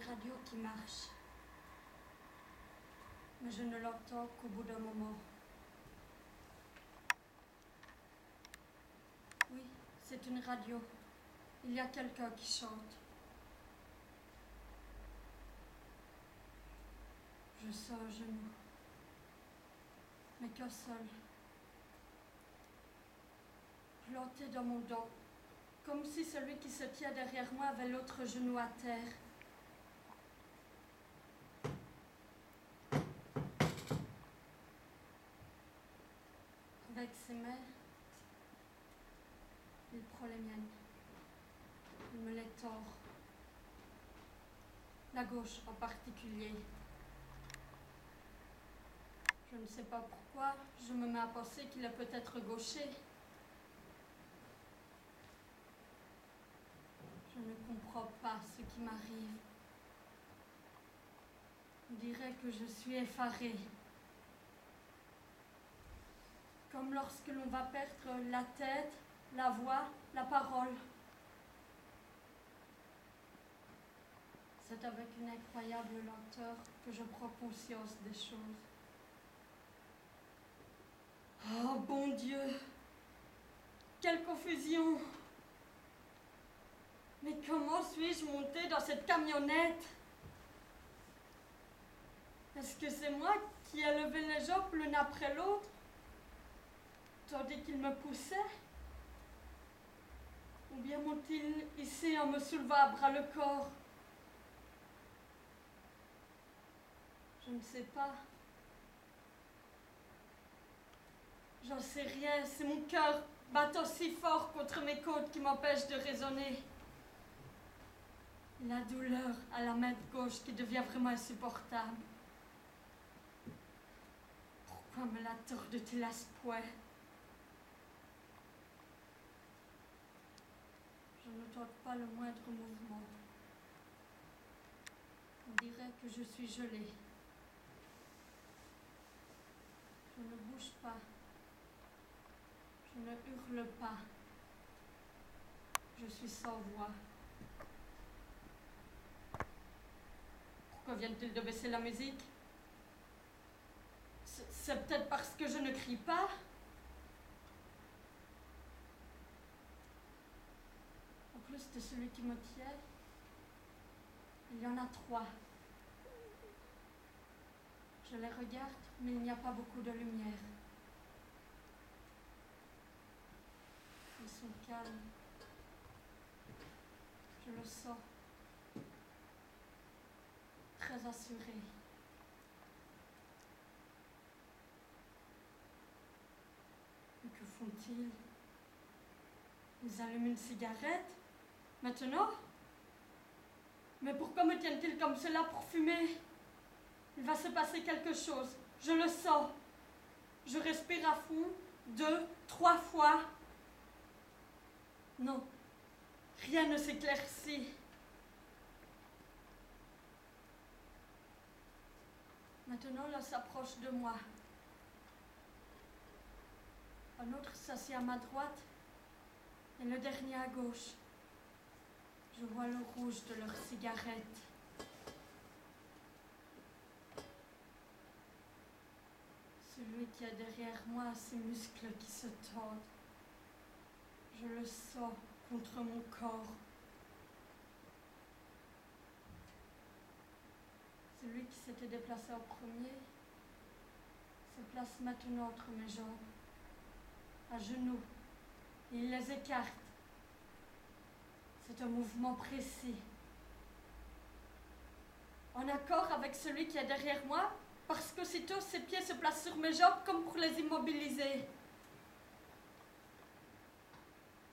radio qui marche. Mais je ne l'entends qu'au bout d'un moment. Oui, c'est une radio. Il y a quelqu'un qui chante. Je sens un genou. Mais qu'un seul. Planté dans mon dos. Comme si celui qui se tient derrière moi avait l'autre genou à terre. Avec ses mains, il prend les miennes. Il me les tord. La gauche en particulier. Je ne sais pas pourquoi, je me mets à penser qu'il est peut-être gaucher. Je ne comprends pas ce qui m'arrive. On dirait que je suis effarée. Comme lorsque l'on va perdre la tête, la voix, la parole. C'est avec une incroyable lenteur que je prends conscience des choses. Oh bon Dieu! Quelle confusion! Mais comment suis-je montée dans cette camionnette? Est-ce que c'est moi qui ai levé les jambes l'une après l'autre, tandis qu'ils me poussaient? Ou bien m'ont-ils hissé en me soulevant à bras le corps? Je ne sais pas. J'en sais rien, c'est mon cœur battant si fort contre mes côtes qui m'empêche de raisonner. La douleur à la main gauche qui devient vraiment insupportable. Pourquoi me la torde-t-il à ce point? Je ne tente pas le moindre mouvement. On dirait que je suis gelée. Je ne bouge pas. Je ne hurle pas. Je suis sans voix. Pourquoi viennent-ils de baisser la musique? C'est peut-être parce que je ne crie pas. En plus de celui qui me tient, il y en a 3. Je les regarde, mais il n'y a pas beaucoup de lumière. Ils sont calmes. Je le sens. Très assuré. Et que font-ils? Ils allument une cigarette? Maintenant? Mais pourquoi me tiennent-ils comme cela pour fumer? Il va se passer quelque chose. Je le sens. Je respire à fond, 2, 3 fois. Non, rien ne s'éclaircit. Maintenant, l'un s'approche de moi. Un autre s'assied à ma droite et le dernier à gauche. Je vois le rouge de leur cigarette. Celui qui est derrière moi a ses muscles qui se tordent. Je le sens contre mon corps. Celui qui s'était déplacé en premier se place maintenant entre mes jambes, à genoux, et il les écarte. C'est un mouvement précis. En accord avec celui qui est derrière moi, parce qu'aussitôt ses pieds se placent sur mes jambes comme pour les immobiliser.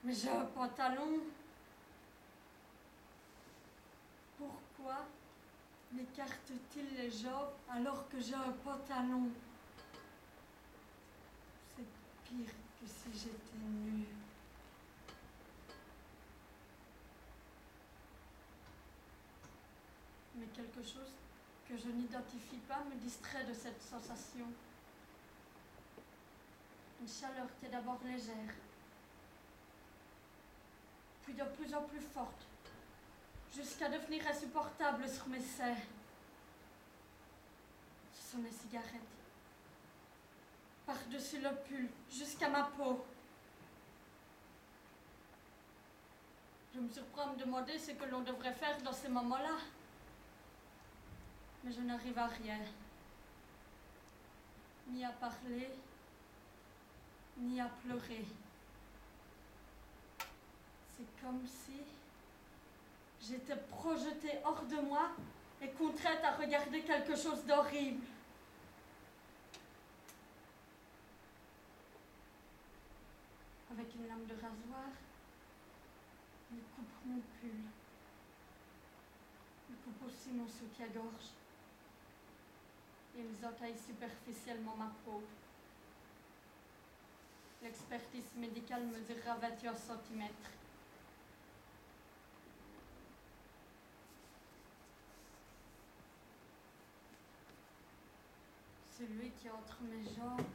Mais j'ai un pantalon. Pourquoi m'écarte-t-il les jambes alors que j'ai un pantalon? C'est pire que si j'étais nue. Mais quelque chose que je n'identifie pas me distrait de cette sensation. Une chaleur qui est d'abord légère, puis de plus en plus forte. jusqu'à devenir insupportable sur mes serres. Ce sont mes cigarettes. Par-dessus le pull, jusqu'à ma peau. Je me surprends à me demander ce que l'on devrait faire dans ces moments-là. Mais je n'arrive à rien. Ni à parler, ni à pleurer. C'est comme si j'étais projetée hors de moi et contrainte à regarder quelque chose d'horrible. Avec une lame de rasoir, il coupe mon pull. Il coupe aussi mon soutien-gorge. Ils entaillent superficiellement ma peau. L'expertise médicale mesurera 21 cm. Celui qui est entre mes jambes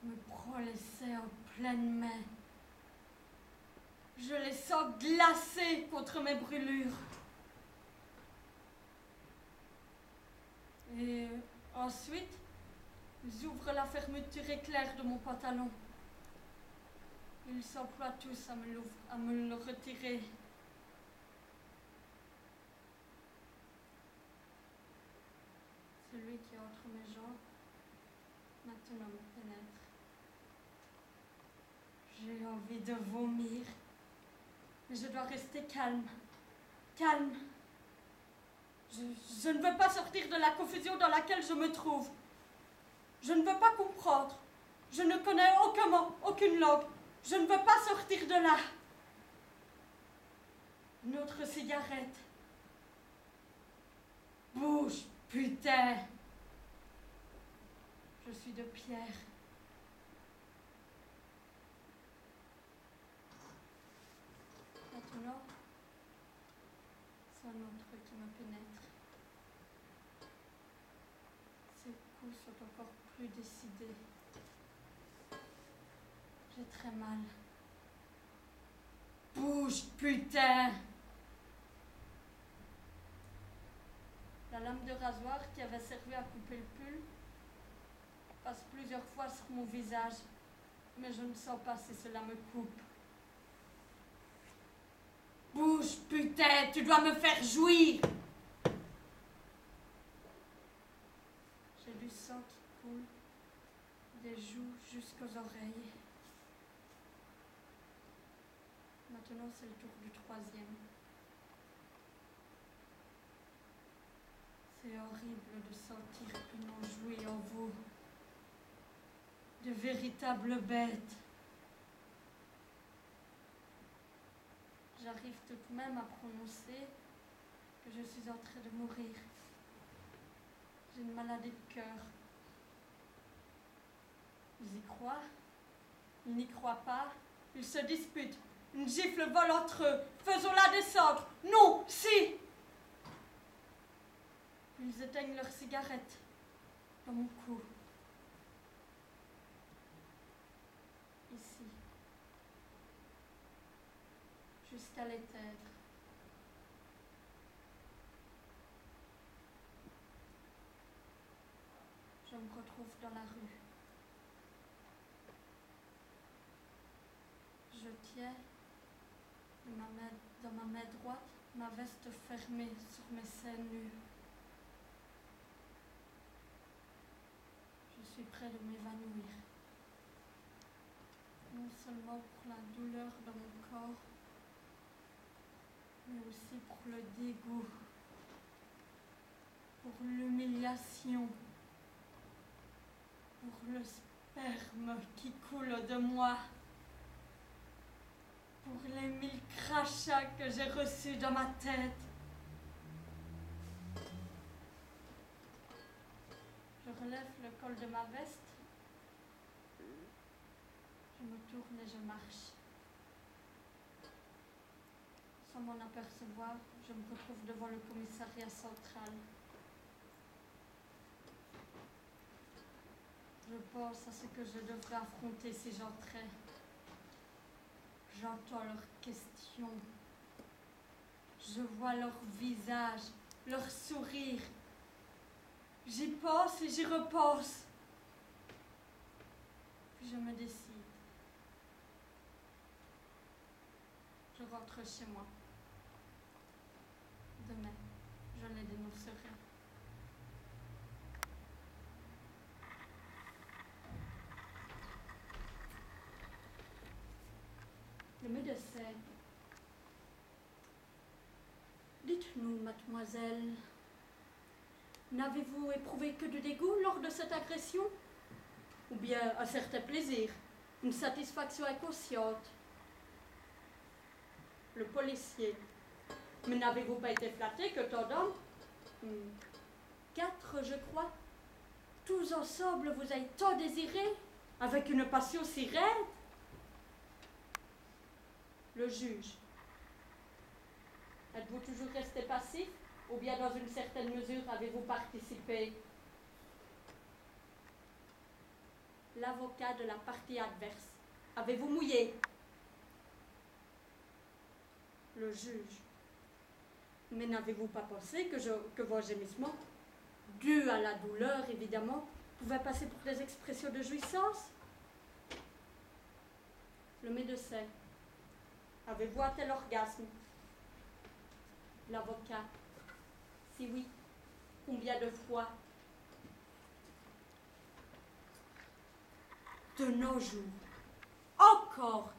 me prend les seins en pleine main. Je les sens glacés contre mes brûlures. Et ensuite, ils ouvrent la fermeture éclair de mon pantalon. Ils s'emploient tous à me le retirer. Celui qui est entre mes jambes, maintenant me pénètre. J'ai envie de vomir, mais je dois rester calme. Calme. Je ne veux pas sortir de la confusion dans laquelle je me trouve. Je ne veux pas comprendre. Je ne connais aucun mot, aucune langue. Je ne veux pas sortir de là. Une autre cigarette. Bouge, putain. Je suis de pierre. Maintenant, c'est un autre qui me pénètre. Ses coups sont encore plus décidés. J'ai très mal. Bouge, putain! La lame de rasoir qui avait servi à couper le pull passe plusieurs fois sur mon visage, mais je ne sens pas si cela me coupe. Bouge, putain, tu dois me faire jouir! J'ai du sang qui coule des joues jusqu'aux oreilles. Maintenant, c'est le tour du troisième. C'est horrible de sentir que l'on jouit en vous. De véritables bêtes. J'arrive tout de même à prononcer que je suis en train de mourir. J'ai une maladie de cœur. Ils y croient, ils n'y croient pas, ils se disputent. Une gifle vole entre eux. Faisons-la descendre. Non, si. Ils éteignent leurs cigarettes dans mon cou. Ici. Jusqu'à l'éteindre. Je me retrouve dans la rue. Je tiens dans ma main droite ma veste fermée sur mes seins nus. Je suis près de m'évanouir. Non seulement pour la douleur dans mon corps, mais aussi pour le dégoût, pour l'humiliation, pour le sperme qui coule de moi, pour les 1000 crachats que j'ai reçus dans ma tête. Je relève le col de ma veste, je me tourne et je marche. Sans m'en apercevoir, je me retrouve devant le commissariat central. Je pense à ce que je devrais affronter si j'entrais. J'entends leurs questions. Je vois leur visage, leur sourire. J'y pense et j'y repense. Puis je me décide. Je rentre chez moi. Demain, je les dénoncerai. Le médecin. Dites-nous, mademoiselle, n'avez-vous éprouvé que de dégoût lors de cette agression? Ou bien un certain plaisir, une satisfaction inconsciente? Le policier. Mais n'avez-vous pas été flatté que tant d'hommes, 4 je crois, tous ensemble vous avez tant désiré, avec une passion si raide? Le juge. Êtes-vous toujours resté passif, ou bien dans une certaine mesure avez-vous participé? L'avocat de la partie adverse. Avez-vous mouillé? Le juge. Mais n'avez-vous pas pensé que vos gémissements, dus à la douleur évidemment, pouvaient passer pour des expressions de jouissance? Le médecin. Avez-vous atteint l'orgasme? L'avocat. Si oui, combien de fois? De nos jours, encore,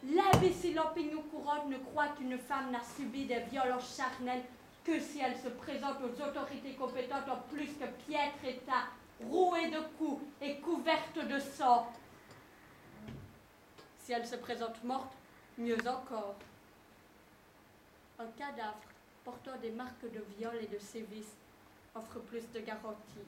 l'imbécile opinion courante ne croit qu'une femme n'a subi des violences charnelles que si elle se présente aux autorités compétentes en plus que piètre état, rouée de coups et couverte de sang. Si elle se présente morte, mieux encore. Un cadavre portant des marques de viol et de sévices offre plus de garanties.